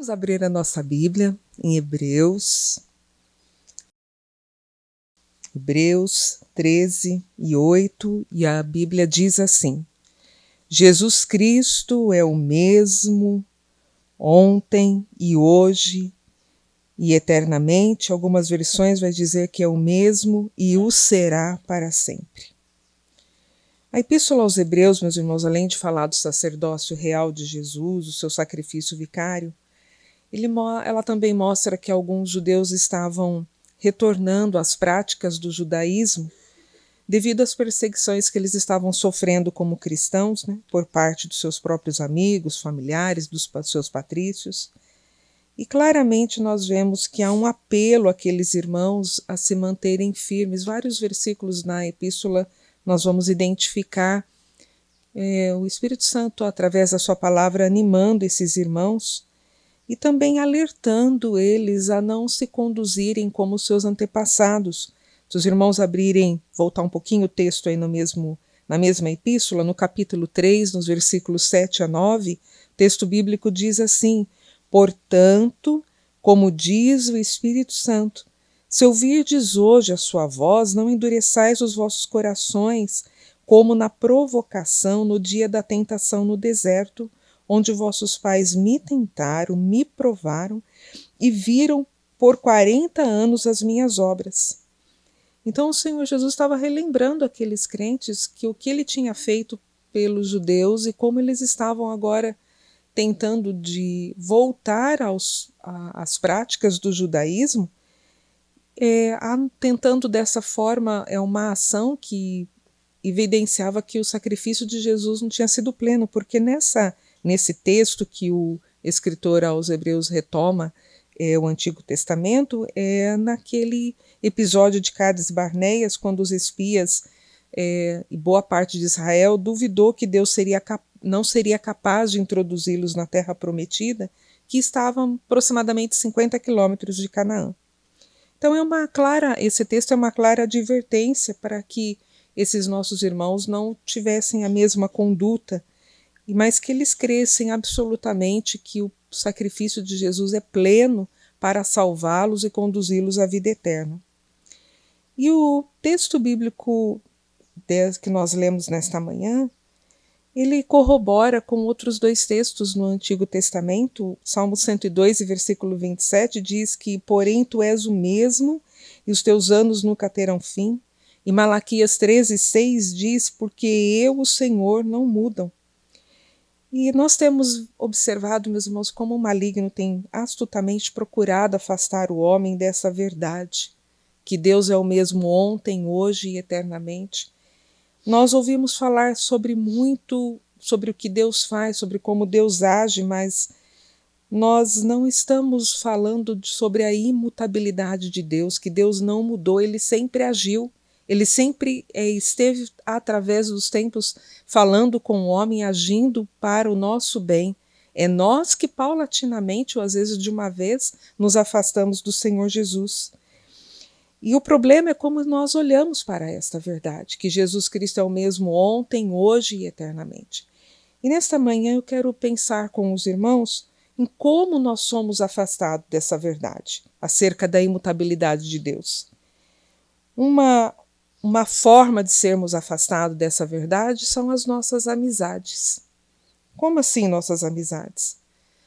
Vamos abrir a nossa Bíblia em Hebreus 13:8, e a Bíblia diz assim: Jesus Cristo é o mesmo ontem e hoje e eternamente. Algumas versões vai dizer que é o mesmo e o será para sempre. A Epístola aos Hebreus, meus irmãos, além de falar do sacerdócio real de Jesus, o seu sacrifício vicário, ela também mostra que alguns judeus estavam retornando às práticas do judaísmo devido às perseguições que eles estavam sofrendo como cristãos, por parte dos seus próprios amigos, familiares, dos seus patrícios. E claramente nós vemos que há um apelo àqueles irmãos a se manterem firmes. Vários versículos na epístola nós vamos identificar o Espírito Santo, através da sua palavra, animando esses irmãos e também alertando eles a não se conduzirem como seus antepassados. Se os irmãos voltar um pouquinho o texto aí na mesma epístola, no capítulo 3, nos versículos 7 a 9, o texto bíblico diz assim: portanto, como diz o Espírito Santo, se ouvirdes hoje a sua voz, não endureçais os vossos corações, como na provocação no dia da tentação no deserto, onde vossos pais me tentaram, me provaram e viram por 40 anos as minhas obras. Então o Senhor Jesus estava relembrando aqueles crentes que o que ele tinha feito pelos judeus e como eles estavam agora tentando de voltar às práticas do judaísmo, tentando dessa forma uma ação que evidenciava que o sacrifício de Jesus não tinha sido pleno, porque nesse texto que o escritor aos Hebreus retoma o Antigo Testamento, naquele episódio de Cades Barneias, quando os espias e boa parte de Israel duvidou que Deus não seria capaz de introduzi-los na terra prometida, que estava aproximadamente 50 quilômetros de Canaã. Então esse texto é uma clara advertência para que esses nossos irmãos não tivessem a mesma conduta, mas que eles crescem absolutamente que o sacrifício de Jesus é pleno para salvá-los e conduzi-los à vida eterna. E o texto bíblico que nós lemos nesta manhã, ele corrobora com outros dois textos no Antigo Testamento. Salmo 102, versículo 27, diz que, porém, tu és o mesmo e os teus anos nunca terão fim. E Malaquias 13:6 diz, porque eu, o Senhor, não mudam. E nós temos observado, meus irmãos, como o maligno tem astutamente procurado afastar o homem dessa verdade, que Deus é o mesmo ontem, hoje e eternamente. Nós ouvimos falar muito sobre o que Deus faz, sobre como Deus age, mas nós não estamos falando sobre a imutabilidade de Deus, que Deus não mudou, ele sempre agiu. Ele sempre esteve, através dos tempos, falando com o homem, agindo para o nosso bem. É nós que, paulatinamente, ou às vezes de uma vez, nos afastamos do Senhor Jesus. E o problema é como nós olhamos para esta verdade, que Jesus Cristo é o mesmo ontem, hoje e eternamente. E nesta manhã eu quero pensar com os irmãos em como nós somos afastados dessa verdade, acerca da imutabilidade de Deus. Uma forma de sermos afastados dessa verdade são as nossas amizades. Como assim nossas amizades?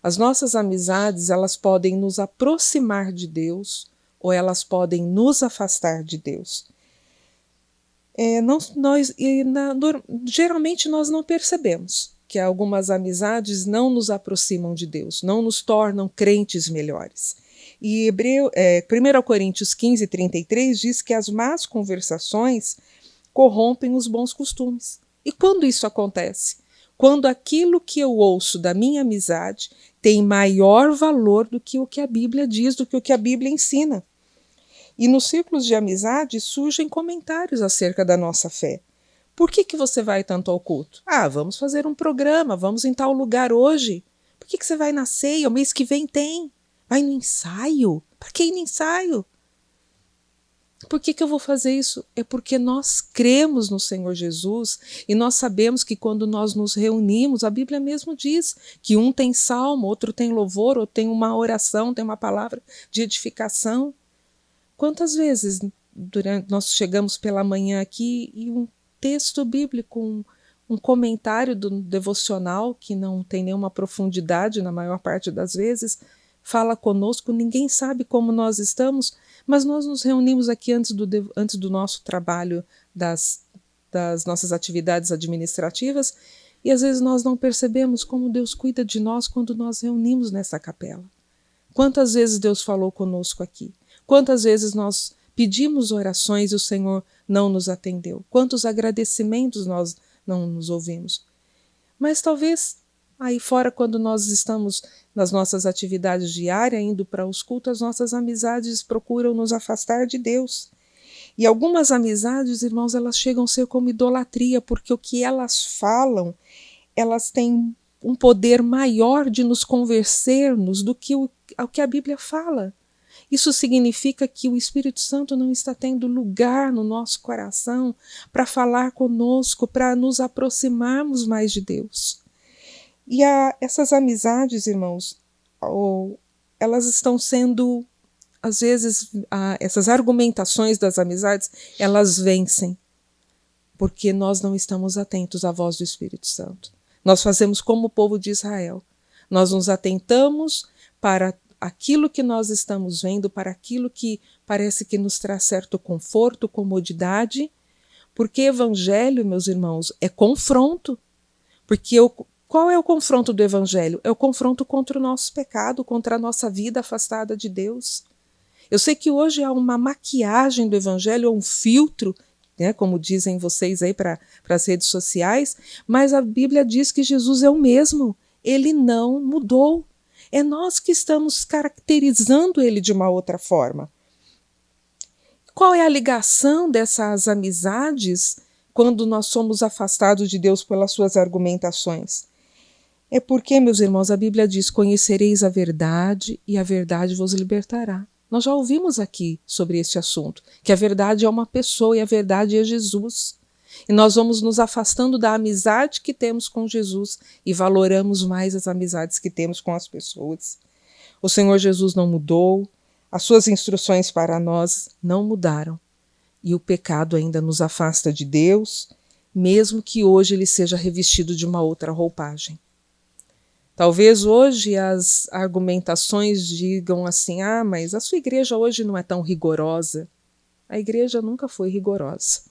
As nossas amizades, elas podem nos aproximar de Deus ou elas podem nos afastar de Deus. Geralmente nós não percebemos que algumas amizades não nos aproximam de Deus, não nos tornam crentes melhores. E 1 Coríntios 15:33 diz que as más conversações corrompem os bons costumes. E quando isso acontece? Quando aquilo que eu ouço da minha amizade tem maior valor do que o que a Bíblia diz, do que o que a Bíblia ensina. E nos círculos de amizade surgem comentários acerca da nossa fé. Por que você vai tanto ao culto? Vamos fazer um programa, vamos em tal lugar hoje. Por que você vai na ceia? O mês que vem tem. Vai no ensaio? Para que ir no ensaio? Por que eu vou fazer isso? É porque nós cremos no Senhor Jesus e nós sabemos que quando nós nos reunimos, a Bíblia mesmo diz que um tem salmo, outro tem louvor, outro tem uma oração, tem uma palavra de edificação. Quantas vezes nós chegamos pela manhã aqui e um texto bíblico, um comentário do devocional que não tem nenhuma profundidade na maior parte das vezes, fala conosco, ninguém sabe como nós estamos, mas nós nos reunimos aqui antes do nosso trabalho, das nossas atividades administrativas, e às vezes nós não percebemos como Deus cuida de nós quando nós reunimos nessa capela. Quantas vezes Deus falou conosco aqui? Quantas vezes nós pedimos orações e o Senhor não nos atendeu? Quantos agradecimentos nós não nos ouvimos? Mas talvez aí fora, quando nós estamos nas nossas atividades diárias, indo para os cultos, as nossas amizades procuram nos afastar de Deus. E algumas amizades, irmãos, elas chegam a ser como idolatria, porque o que elas falam, elas têm um poder maior de nos convencer-nos do que o que a Bíblia fala. Isso significa que o Espírito Santo não está tendo lugar no nosso coração para falar conosco, para nos aproximarmos mais de Deus. E essas amizades, irmãos, elas estão sendo, às vezes, essas argumentações das amizades, elas vencem, porque nós não estamos atentos à voz do Espírito Santo. Nós fazemos como o povo de Israel. Nós nos atentamos para aquilo que nós estamos vendo, para aquilo que parece que nos traz certo conforto, comodidade, porque evangelho, meus irmãos, é confronto. Porque qual é o confronto do evangelho? É o confronto contra o nosso pecado, contra a nossa vida afastada de Deus. Eu sei que hoje há uma maquiagem do evangelho, um filtro, né, como dizem vocês aí para as redes sociais, mas a Bíblia diz que Jesus é o mesmo, ele não mudou. É nós que estamos caracterizando ele de uma outra forma. Qual é a ligação dessas amizades quando nós somos afastados de Deus pelas suas argumentações? É porque, meus irmãos, a Bíblia diz: conhecereis a verdade e a verdade vos libertará. Nós já ouvimos aqui sobre este assunto, que a verdade é uma pessoa e a verdade é Jesus. E nós vamos nos afastando da amizade que temos com Jesus e valoramos mais as amizades que temos com as pessoas. O Senhor Jesus não mudou, as suas instruções para nós não mudaram. E o pecado ainda nos afasta de Deus, mesmo que hoje ele seja revestido de uma outra roupagem. Talvez hoje as argumentações digam assim: mas a sua igreja hoje não é tão rigorosa. A igreja nunca foi rigorosa.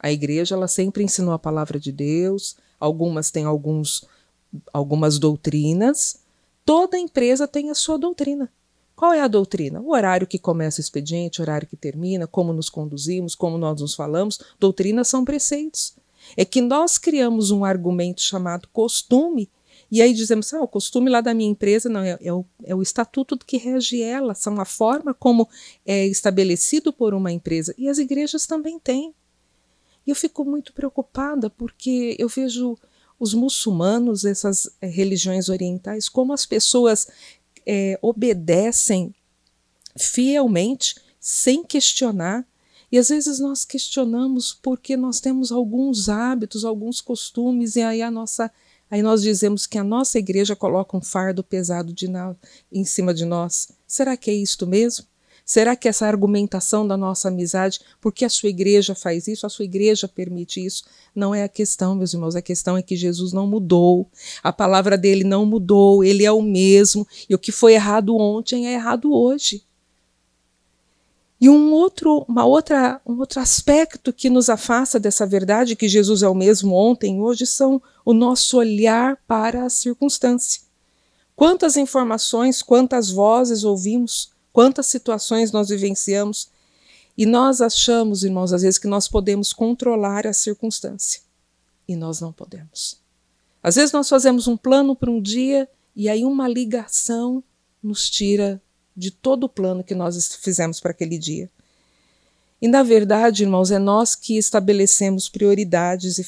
A igreja ela sempre ensinou a palavra de Deus, algumas têm algumas doutrinas. Toda empresa tem a sua doutrina. Qual é a doutrina? O horário que começa o expediente, o horário que termina, como nos conduzimos, como nós nos falamos. Doutrinas são preceitos. É que nós criamos um argumento chamado costume, e aí dizemos: o costume lá da minha empresa não é o estatuto que rege ela, são a forma como é estabelecido por uma empresa. E as igrejas também têm. E eu fico muito preocupada porque eu vejo os muçulmanos, essas religiões orientais, como as pessoas obedecem fielmente, sem questionar. E às vezes nós questionamos porque nós temos alguns hábitos, alguns costumes, e aí nós dizemos que a nossa igreja coloca um fardo pesado em cima de nós. Será que é isto mesmo? Será que essa argumentação da nossa amizade, porque a sua igreja faz isso, a sua igreja permite isso? Não é a questão, meus irmãos, a questão é que Jesus não mudou, a palavra dele não mudou, ele é o mesmo, e o que foi errado ontem é errado hoje. E um outro aspecto que nos afasta dessa verdade, que Jesus é o mesmo ontem e hoje, são o nosso olhar para a circunstância. Quantas informações, quantas vozes ouvimos, quantas situações nós vivenciamos, e nós achamos, irmãos, às vezes que nós podemos controlar a circunstância, e nós não podemos. Às vezes nós fazemos um plano para um dia, e aí uma ligação nos tira de todo o plano que nós fizemos para aquele dia. E na verdade, irmãos, é nós que estabelecemos prioridades e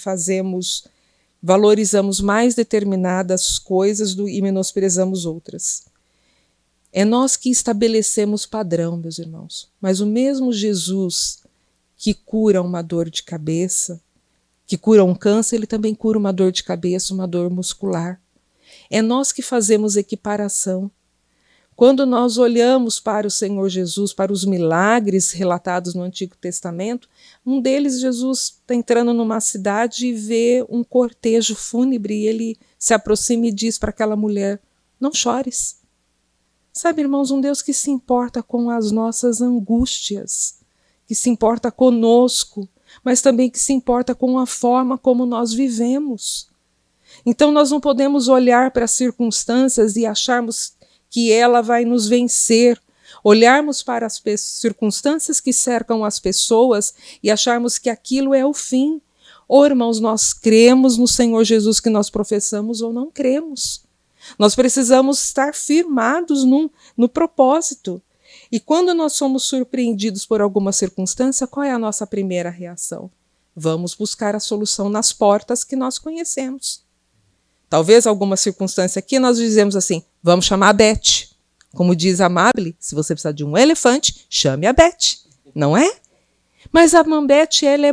valorizamos mais determinadas coisas e menosprezamos outras. É nós que estabelecemos padrão, meus irmãos. Mas o mesmo Jesus que cura uma dor de cabeça, que cura um câncer, ele também cura uma dor de cabeça, uma dor muscular. É nós que fazemos equiparação. Quando nós olhamos para o Senhor Jesus, para os milagres relatados no Antigo Testamento, um deles, Jesus está entrando numa cidade e vê um cortejo fúnebre e ele se aproxima e diz para aquela mulher: não chores. Sabe, irmãos, um Deus que se importa com as nossas angústias, que se importa conosco, mas também que se importa com a forma como nós vivemos. Então nós não podemos olhar para as circunstâncias e acharmos que ela vai nos vencer, olharmos para as circunstâncias que cercam as pessoas e acharmos que aquilo é o fim. Ou, irmãos, nós cremos no Senhor Jesus que nós professamos ou não cremos. Nós precisamos estar firmados no propósito. E quando nós somos surpreendidos por alguma circunstância, qual é a nossa primeira reação? Vamos buscar a solução nas portas que nós conhecemos. Talvez alguma circunstância aqui nós dizemos assim: vamos chamar a Beth. Como diz a Amable, se você precisar de um elefante, chame a Beth. Não é? Mas a Mambete, ela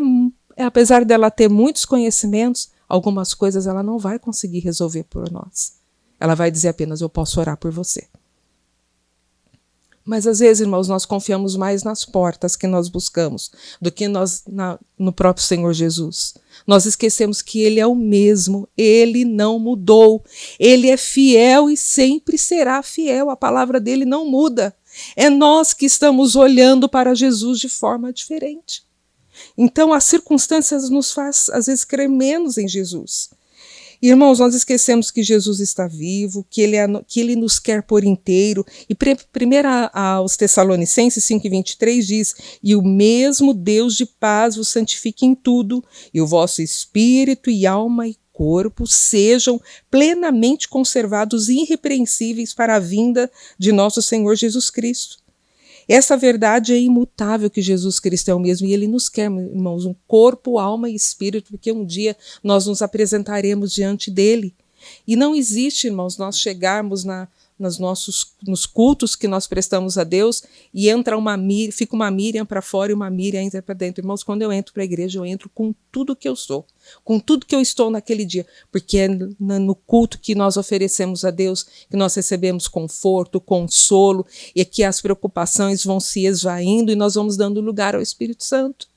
apesar dela ter muitos conhecimentos, algumas coisas ela não vai conseguir resolver por nós. Ela vai dizer apenas: eu posso orar por você. Mas às vezes, irmãos, nós confiamos mais nas portas que nós buscamos do que no próprio Senhor Jesus. Nós esquecemos que Ele é o mesmo, Ele não mudou, Ele é fiel e sempre será fiel, a palavra dele não muda. É nós que estamos olhando para Jesus de forma diferente. Então as circunstâncias nos fazem, às vezes, crer menos em Jesus. Irmãos, nós esquecemos que Jesus está vivo, que ele nos quer por inteiro. E 1 aos Tessalonicenses 5:23 diz: e o mesmo Deus de paz vos santifique em tudo, e o vosso espírito e alma e corpo sejam plenamente conservados irrepreensíveis para a vinda de nosso Senhor Jesus Cristo. Essa verdade é imutável, que Jesus Cristo é o mesmo, e Ele nos quer, irmãos, um corpo, alma e espírito, porque um dia nós nos apresentaremos diante dEle. E não existe, irmãos, nós chegarmos nos cultos que nós prestamos a Deus e fica uma Miriam para fora e uma Miriam entra para dentro. Irmãos, quando eu entro para a igreja, eu entro com tudo que eu sou, com tudo que eu estou naquele dia, porque é no culto que nós oferecemos a Deus que nós recebemos conforto, consolo, e que as preocupações vão se esvaindo e nós vamos dando lugar ao Espírito Santo.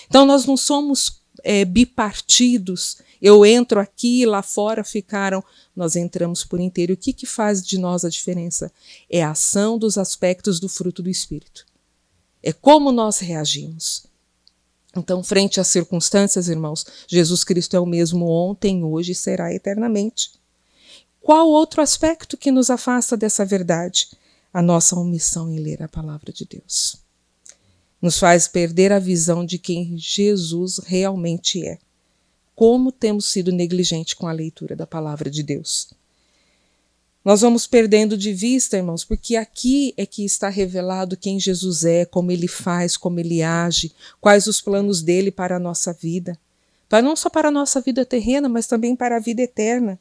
Então nós não somos bipartidos. Eu entro aqui e lá fora ficaram. Nós entramos por inteiro. O que faz de nós a diferença? É a ação dos aspectos do fruto do Espírito. É como nós reagimos. Então, frente às circunstâncias, irmãos, Jesus Cristo é o mesmo ontem, hoje e será eternamente. Qual outro aspecto que nos afasta dessa verdade? A nossa omissão em ler a palavra de Deus. Nos faz perder a visão de quem Jesus realmente é. Como temos sido negligentes com a leitura da palavra de Deus. Nós vamos perdendo de vista, irmãos, porque aqui é que está revelado quem Jesus é, como Ele faz, como Ele age, quais os planos dele para a nossa vida. Não só para a nossa vida terrena, mas também para a vida eterna.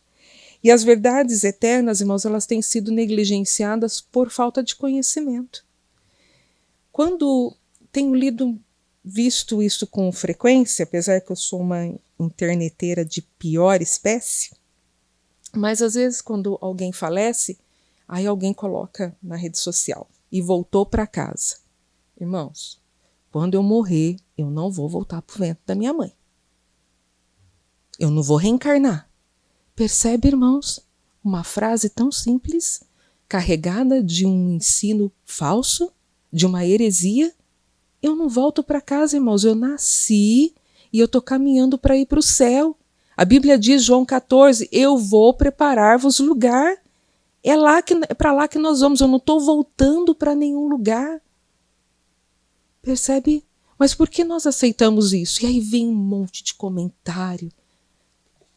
E as verdades eternas, irmãos, elas têm sido negligenciadas por falta de conhecimento. Quando tenho visto isso com frequência, apesar que eu sou uma interneteira de pior espécie, mas às vezes quando alguém falece, aí alguém coloca na rede social e voltou para casa. Irmãos, quando eu morrer, eu não vou voltar para o ventre da minha mãe. Eu não vou reencarnar. Percebe, irmãos? Uma frase tão simples, carregada de um ensino falso, de uma heresia. Eu não volto para casa, irmãos. Eu nasci e eu estou caminhando para ir para o céu. A Bíblia diz, João 14, eu vou preparar-vos lugar. É para lá que nós vamos. Eu não estou voltando para nenhum lugar. Percebe? Mas por que nós aceitamos isso? E aí vem um monte de comentário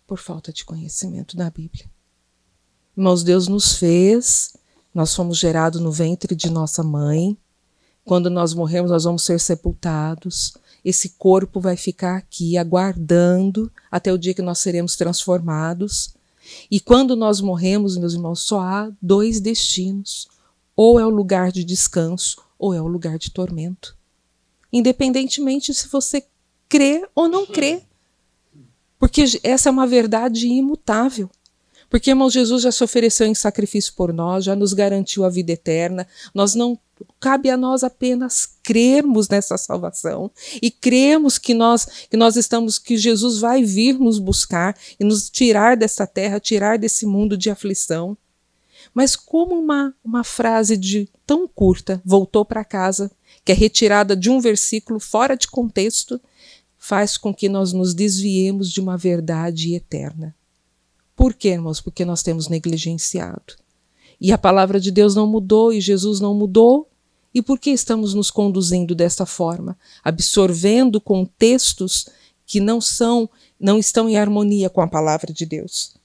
por falta de conhecimento da Bíblia. Irmãos, Deus nos fez, nós fomos gerados no ventre de nossa mãe. Quando nós morremos, nós vamos ser sepultados. Esse corpo vai ficar aqui aguardando até o dia que nós seremos transformados. E quando nós morremos, meus irmãos, só há dois destinos. ou é o lugar de descanso, ou é o lugar de tormento. Independentemente se você crê ou não crê. Porque essa é uma verdade imutável. Porque, irmão, Jesus já se ofereceu em sacrifício por nós, já nos garantiu a vida eterna. Cabe a nós apenas crermos nessa salvação e crermos que que Jesus vai vir nos buscar e nos tirar dessa terra, tirar desse mundo de aflição. Mas como uma frase tão curta voltou para casa, que é retirada de um versículo fora de contexto, faz com que nós nos desviemos de uma verdade eterna. Por quê, irmãos? Porque nós temos negligenciado. E a palavra de Deus não mudou, e Jesus não mudou. E por que estamos nos conduzindo desta forma? Absorvendo contextos que não estão em harmonia com a palavra de Deus.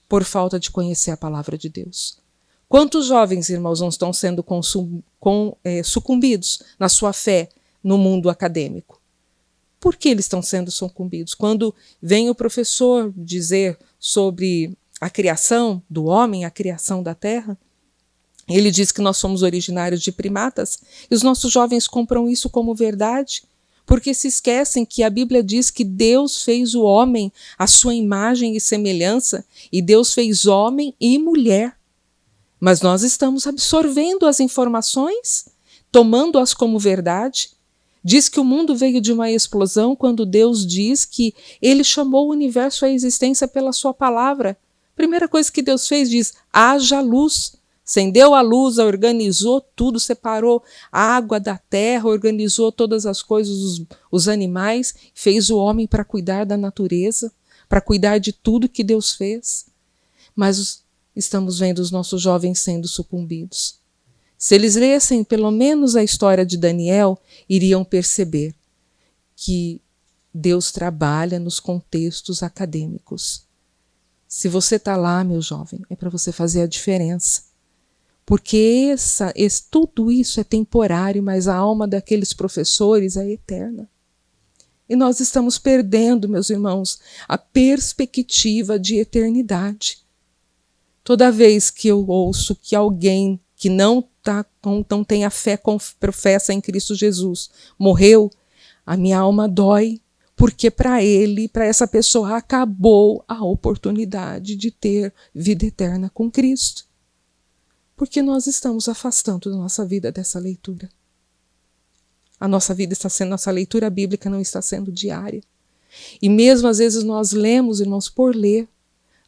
Por falta de conhecer a palavra de Deus. Quantos jovens, irmãos, não estão sendo sucumbidos na sua fé no mundo acadêmico? Por que eles estão sendo sucumbidos? Quando vem o professor dizer sobre a criação do homem, a criação da terra, ele diz que nós somos originários de primatas, e os nossos jovens compram isso como verdade, porque se esquecem que a Bíblia diz que Deus fez o homem à sua imagem e semelhança, e Deus fez homem e mulher. Mas nós estamos absorvendo as informações, tomando-as como verdade. Diz que o mundo veio de uma explosão quando Deus diz que ele chamou o universo à existência pela sua palavra. Primeira coisa que Deus fez, diz, haja luz. Acendeu a luz, organizou tudo, separou a água da terra, organizou todas as coisas, os animais, fez o homem para cuidar da natureza, para cuidar de tudo que Deus fez. Mas estamos vendo os nossos jovens sendo sucumbidos. Se eles lessem pelo menos a história de Daniel, iriam perceber que Deus trabalha nos contextos acadêmicos. Se você está lá, meu jovem, é para você fazer a diferença. Porque tudo isso é temporário, mas a alma daqueles professores é eterna. E nós estamos perdendo, meus irmãos, a perspectiva de eternidade. Toda vez que eu ouço que alguém que não tem a fé, professa em Cristo Jesus, morreu, a minha alma dói, porque para essa pessoa acabou a oportunidade de ter vida eterna com Cristo. Porque nós estamos afastando da nossa vida dessa leitura. A nossa vida nossa leitura bíblica não está sendo diária. E mesmo às vezes nós lemos, irmãos, por ler,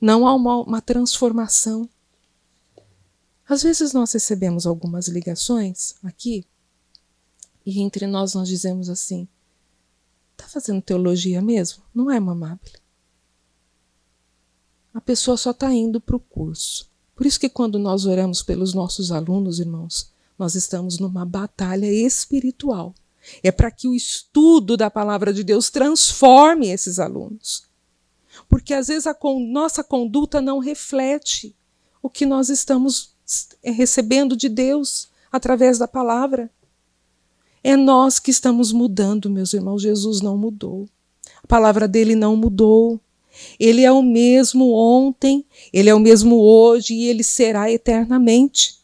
não há uma transformação. Às vezes nós recebemos algumas ligações aqui e entre nós dizemos assim, está fazendo teologia mesmo? Não é, mamável? A pessoa só está indo para o curso. Por isso que quando nós oramos pelos nossos alunos, irmãos, nós estamos numa batalha espiritual. É para que o estudo da palavra de Deus transforme esses alunos. Porque às vezes a nossa conduta não reflete o que nós estamos recebendo de Deus através da palavra. É nós que estamos mudando, meus irmãos. Jesus não mudou. A palavra dele não mudou. Ele é o mesmo ontem, ele é o mesmo hoje e ele será eternamente.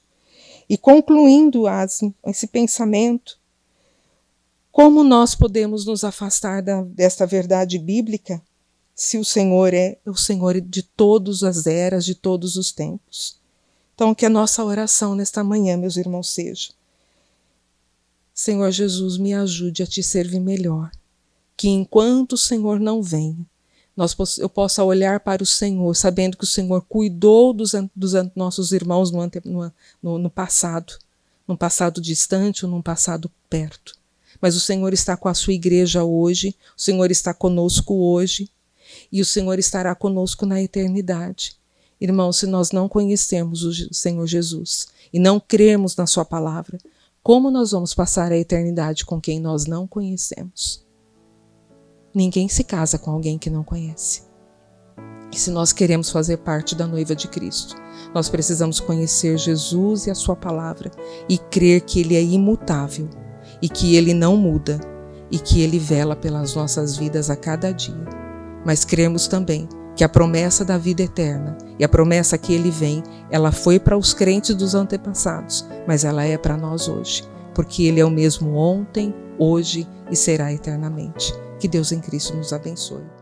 E concluindo esse pensamento, como nós podemos nos afastar desta verdade bíblica se o Senhor é o Senhor de todas as eras, de todos os tempos? Então, que a nossa oração nesta manhã, meus irmãos, seja: Senhor Jesus, me ajude a te servir melhor. Que enquanto o Senhor não venha, eu possa olhar para o Senhor, sabendo que o Senhor cuidou dos nossos irmãos no passado, num passado distante ou num passado perto. Mas o Senhor está com a sua igreja hoje, o Senhor está conosco hoje, e o Senhor estará conosco na eternidade. Irmãos, se nós não conhecermos o Senhor Jesus e não crermos na sua palavra, como nós vamos passar a eternidade com quem nós não conhecemos? Ninguém se casa com alguém que não conhece. E se nós queremos fazer parte da noiva de Cristo, nós precisamos conhecer Jesus e a sua palavra e crer que ele é imutável e que ele não muda e que ele vela pelas nossas vidas a cada dia. Mas cremos também que a promessa da vida eterna e a promessa que Ele vem, ela foi para os crentes dos antepassados, mas ela é para nós hoje, porque Ele é o mesmo ontem, hoje e será eternamente. Que Deus em Cristo nos abençoe.